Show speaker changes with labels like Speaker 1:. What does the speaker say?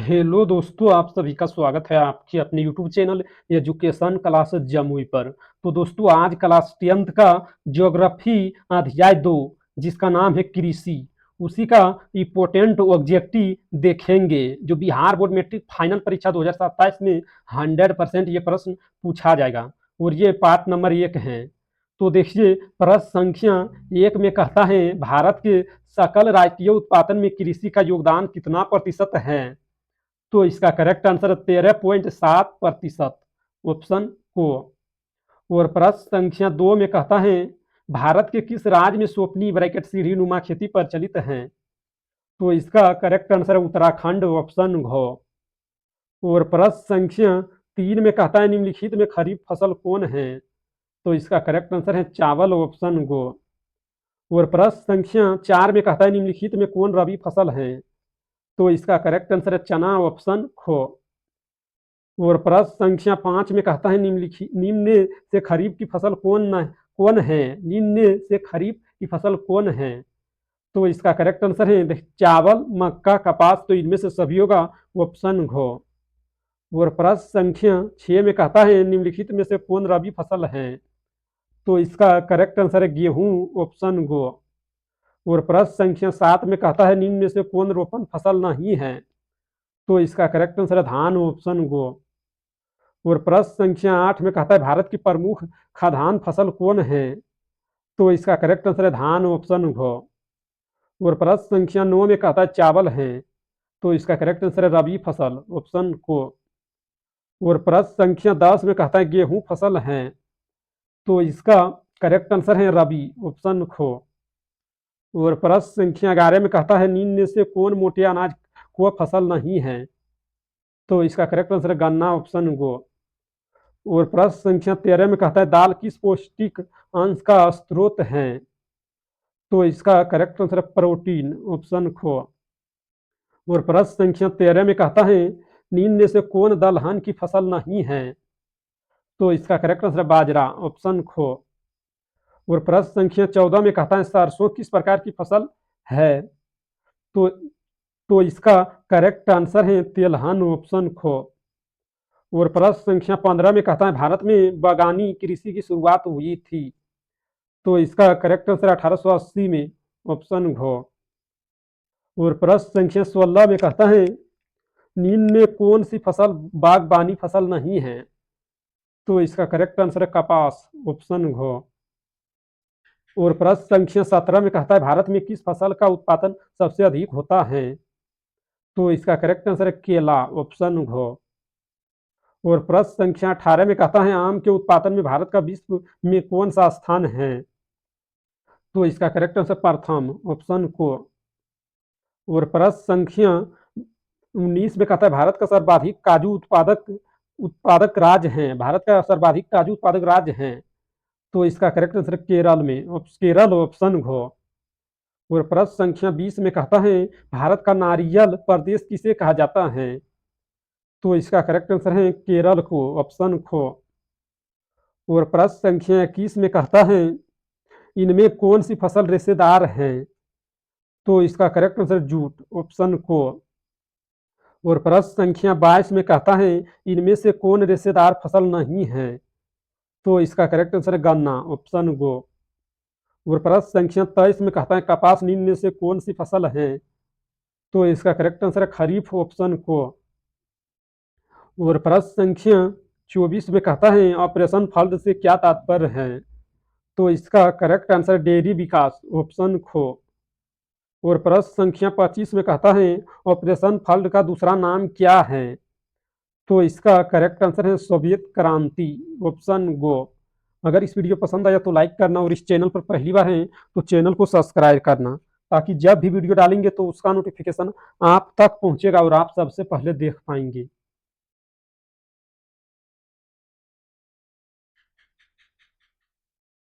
Speaker 1: Hello दोस्तों, आप सभी का स्वागत है आपके अपने YouTube channel education classes Jamui पर। तो दोस्तों, आज क्लास 10th का ज्योग्राफी अध्याय 2 जिसका नाम है कृषि, उसी का इम्पोर्टेंट ऑब्जेक्टिव देखेंगे जो बिहार बोर्ड मैट्रिक फाइनल परीक्षा 2027 में 100% ये प्रश्न पूछा जाएगा। और ये पार्ट नंबर 1 है। तो देखिए, प्रश्न संख्या 1 में कहता है भारत के सकल राष्ट्रीय उत्पादन में कृषि का योगदान कितना प्रतिशत है। तो इसका करेक्ट आंसर 13.7%, ऑप्शन को। और प्रश्न संख्या 2 में कहता है भारत के किस राज्य में सोपनी ब्रैकेट सीढ़ी नुमा खेती प्रचलित है। तो इसका करेक्ट आंसर है उत्तराखंड, ऑप्शन घ। और प्रश्न संख्या 3 में कहता है निम्नलिखित में खरीफ फसल कौन है। तो इसका करेक्ट आंसर है चावल, ऑप्शन गो। और प्रश्न संख्या 4 में कहता है निम्नलिखित में कौन रबी फसल है। तो इसका करेक्ट आंसर है चना, ऑप्शन खो। और प्रश्न संख्या 5 में कहता है निम्न से खरीफ की फसल कौन है। निम्न से खरीफ की फसल कौन है। तो इसका करेक्ट आंसर है चावल, मक्का, कपास। तो इनमें से सभी होगा, ऑप्शन घो। और प्रश्न संख्या 6 में कहता है निम्नलिखित में से कौन रबी फसल है। तो इसका करेक्ट आंसर है गेहूं, ऑप्शन गो। और प्रश्न संख्या 7 में कहता है निम्न में से कौन रोपण फसल नहीं है। तो इसका करेक्ट आंसर है धान, ऑप्शन गो। और प्रश्न संख्या 8 में कहता है भारत की प्रमुख खाद्यान्न फसल कौन है। तो इसका करेक्ट आंसर है धान, ऑप्शन घ। और प्रश्न संख्या 9 में कहता है चावल है। तो इसका करेक्ट आंसर है रबी फसल, ऑप्शन को। और प्रश्न संख्या 10 में कहता है गेहूं फसल है। तो इसका करेक्ट आंसर है रबी, ऑप्शन खो। और प्रश्न संख्या 11 में कहता है निम्न में से कौन मोटे अनाज को फसल नहीं है। तो इसका करेक्ट आंसर है गन्ना, ऑप्शन गो। और प्रश्न संख्या 13 में कहता है दाल किस पौष्टिक अंश का स्रोत है। तो इसका करेक्ट आंसर है प्रोटीन, ऑप्शन खो। और प्रश्न संख्या 13 में कहता है निम्न में से कौन दलहन की फसल नहीं है। तो इसका करेक्ट आंसर है बाजरा, ऑप्शन खो। और प्रश्न संख्या 14 में कहता है सरसों किस प्रकार की फसल है। तो तो इसका करेक्ट आंसर है तिलहन, ऑप्शन खो। और प्रश्न संख्या 15 में कहता है भारत में बागानी कृषि की शुरुआत हुई थी। तो इसका करेक्ट आंसर 1880 में, ऑप्शन घो। और प्रश्न संख्या 16 में कहता है निम्न में कौन सी फसल बागबानी फसल नहीं है। तो इसका करेक्ट आंसर है कपास, ऑप्शन घो। और प्रश्न संख्या 17 में कहता है भारत में किस फसल का उत्पादन सबसे अधिक होता है। तो इसका करेक्ट आंसर है केला, ऑप्शन घो। और प्रश्न संख्या 18 में कहता है आम के उत्पादन में भारत का विश्व में कौन सा स्थान है। तो इसका करेक्ट आंसर प्रथम, ऑप्शन को। और प्रश्न संख्या 19 में कहता है भारत का सर्वाधिक काजू उत्पादक राज्य है। भारत का सर्वाधिक काजू उत्पादक राज्य है। तो इसका करेक्ट आंसर केरल में, केरल, ऑप्शन घो। और प्रश्न संख्या 20 में कहता है भारत का नारियल प्रदेश किसे कहा जाता है। तो इसका करेक्ट आंसर है केरल को, ऑप्शन खो। और प्रश्न संख्या 21 में कहता है इनमें कौन सी फसल रेशेदार है। तो इसका करेक्ट आंसर जूट, ऑप्शन को। और प्रश्न संख्या 22 में कहता है इनमें से कौन रेशेदार फसल नहीं है। तो इसका करेक्ट आंसर है गन्ना, ऑप्शन गो। और प्रश्न संख्या 23 में कहता है कपास निम्न में से कौन सी फसल है। तो इसका करेक्ट आंसर है खरीफ, ऑप्शन को। और प्रश्न संख्या 24 में कहता है ऑपरेशन फ्लड से क्या तात्पर्य है। तो इसका करेक्ट आंसर डेयरी विकास, ऑप्शन खो। और प्रश्न संख्या 25 में कहता है ऑपरेशन फ्लड का दूसरा नाम क्या है। तो इसका करेक्ट आंसर है सोवियत क्रांति, ऑप्शन गो। अगर इस वीडियो पसंद आया तो लाइक करना और इस चैनल पर पहली बार है तो चैनल को सब्सक्राइब करना, ताकि जब भी वीडियो डालेंगे तो उसका नोटिफिकेशन आप तक पहुंचेगा और आप सबसे पहले देख पाएंगे।